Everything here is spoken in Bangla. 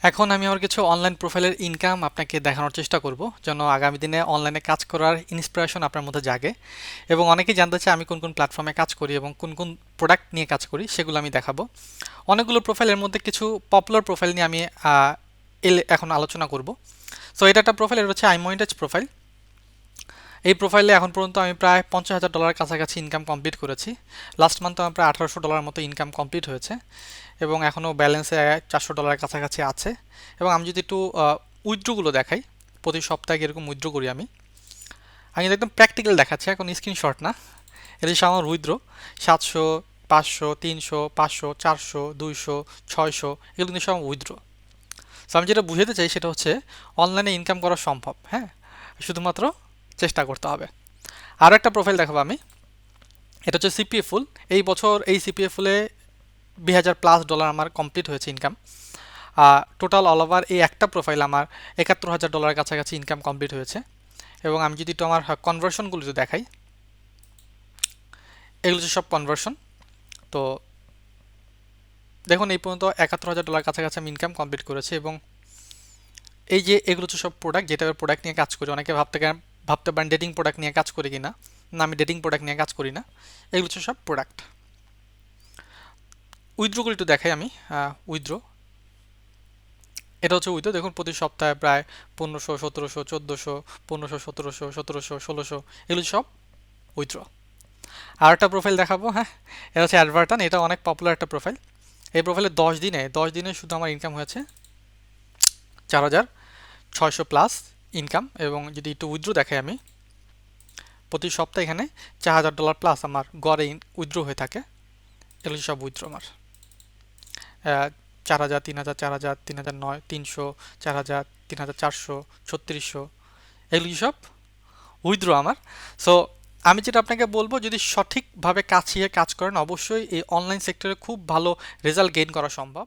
এখন আমি আমার কিছু অনলাইন প্রোফাইলের ইনকাম আপনাকে দেখানোর চেষ্টা করব যেন আগামী দিনে অনলাইনে কাজ করার ইন্সপিরেশন আপনার মধ্যে জাগে এবং অনেকেই জানতে চায় আমি কোন কোন প্ল্যাটফর্মে কাজ করি এবং কোন কোন প্রোডাক্ট নিয়ে কাজ করি সেগুলো আমি দেখাবো। অনেকগুলো প্রোফাইলের মধ্যে কিছু পপুলার প্রোফাইল নিয়ে আমি এখন আলোচনা করব। সো এটা একটা প্রোফাইল, এটা হচ্ছে আইমোইন্টাচ প্রোফাইল। এই প্রোফাইলে এখন পর্যন্ত আমি প্রায় $50,000 কাছাকাছি ইনকাম কমপ্লিট করেছি। লাস্ট মান্থে আমার প্রায় $1,800 মতো ইনকাম কমপ্লিট হয়েছে এবং এখনও ব্যালেন্সে $400 কাছাকাছি আছে। এবং আমি যদি একটু উইথড্রগুলো দেখাই, প্রতি সপ্তাহে এরকম উইথড্র করি আমি কিন্তু একদম প্র্যাকটিক্যাল দেখাচ্ছি, এখন স্ক্রিনশট না। এটা হচ্ছে আমার উইথড্র 700, 500, 300, 500, 400, 200, 600, এগুলো কিন্তু সব উইথড্র। সো আমি যেটা বুঝাতে চাই সেটা হচ্ছে অনলাইনে ইনকাম করা সম্ভব, হ্যাঁ, শুধুমাত্র চেষ্টা করতে হবে। আরও একটা প্রোফাইল দেখাবো আমি, এটা হচ্ছে সিপিএ ফুল। এই বছর এই সিপিএ ফুলে $20,000+ আমার কমপ্লিট হয়েছে ইনকাম। টোটাল অল ওভার এই একটা প্রোফাইল আমার $71,000 কাছাকাছি ইনকাম কমপ্লিট হয়েছে। এবং আমি যদি একটু আমার কনভার্সনগুলো যদি দেখাই, এগুলো হচ্ছে সব কনভার্সন। তো দেখুন এই পর্যন্ত $71,000 কাছাকাছি আমি ইনকাম কমপ্লিট করেছি। এবং এই যে এগুলো হচ্ছে সব প্রোডাক্ট, যেটা প্রোডাক্ট নিয়ে কাজ করি। অনেকে ভাবতে পারেন ডেটিং প্রোডাক্ট নিয়ে কাজ করি কিনা। না, আমি ডেটিং প্রোডাক্ট নিয়ে কাজ করি না, এগুলো হচ্ছে সব প্রোডাক্ট। উইথড্রগুলো একটু দেখাই আমি। উইথড্র, এটা হচ্ছে উইথড্র। দেখুন প্রতি সপ্তাহে প্রায় 1500, 1700, 1400, 1500, 1700, 1700, 1600, এগুলো সব উইথড্র। আর একটা প্রোফাইল দেখাবো, হ্যাঁ, এটা হচ্ছে অ্যাডভার্টান। এটা অনেক পপুলার একটা প্রোফাইল। এই প্রোফাইলে 10 দিনে শুধু আমার ইনকাম হয়েছে 4,600+ ইনকাম। এবং যদি একটু উইথড্র দেখাই আমি, প্রতি সপ্তাহে এখানে $4,000+ আমার গড়ে উইথড্র হয়ে থাকে। এগুলো সব উইথড্র আমার। 4,000, 3,000, 4,000, 3,009, 300, 4,000, 3,400, 3600, এগুলি সব উইথড্র আমার। সো আমি যেটা আপনাকে বলবো, যদি সঠিকভাবে কাজ করেন অবশ্যই এই অনলাইন সেক্টরে খুব ভালো রেজাল্ট গেইন করা সম্ভব।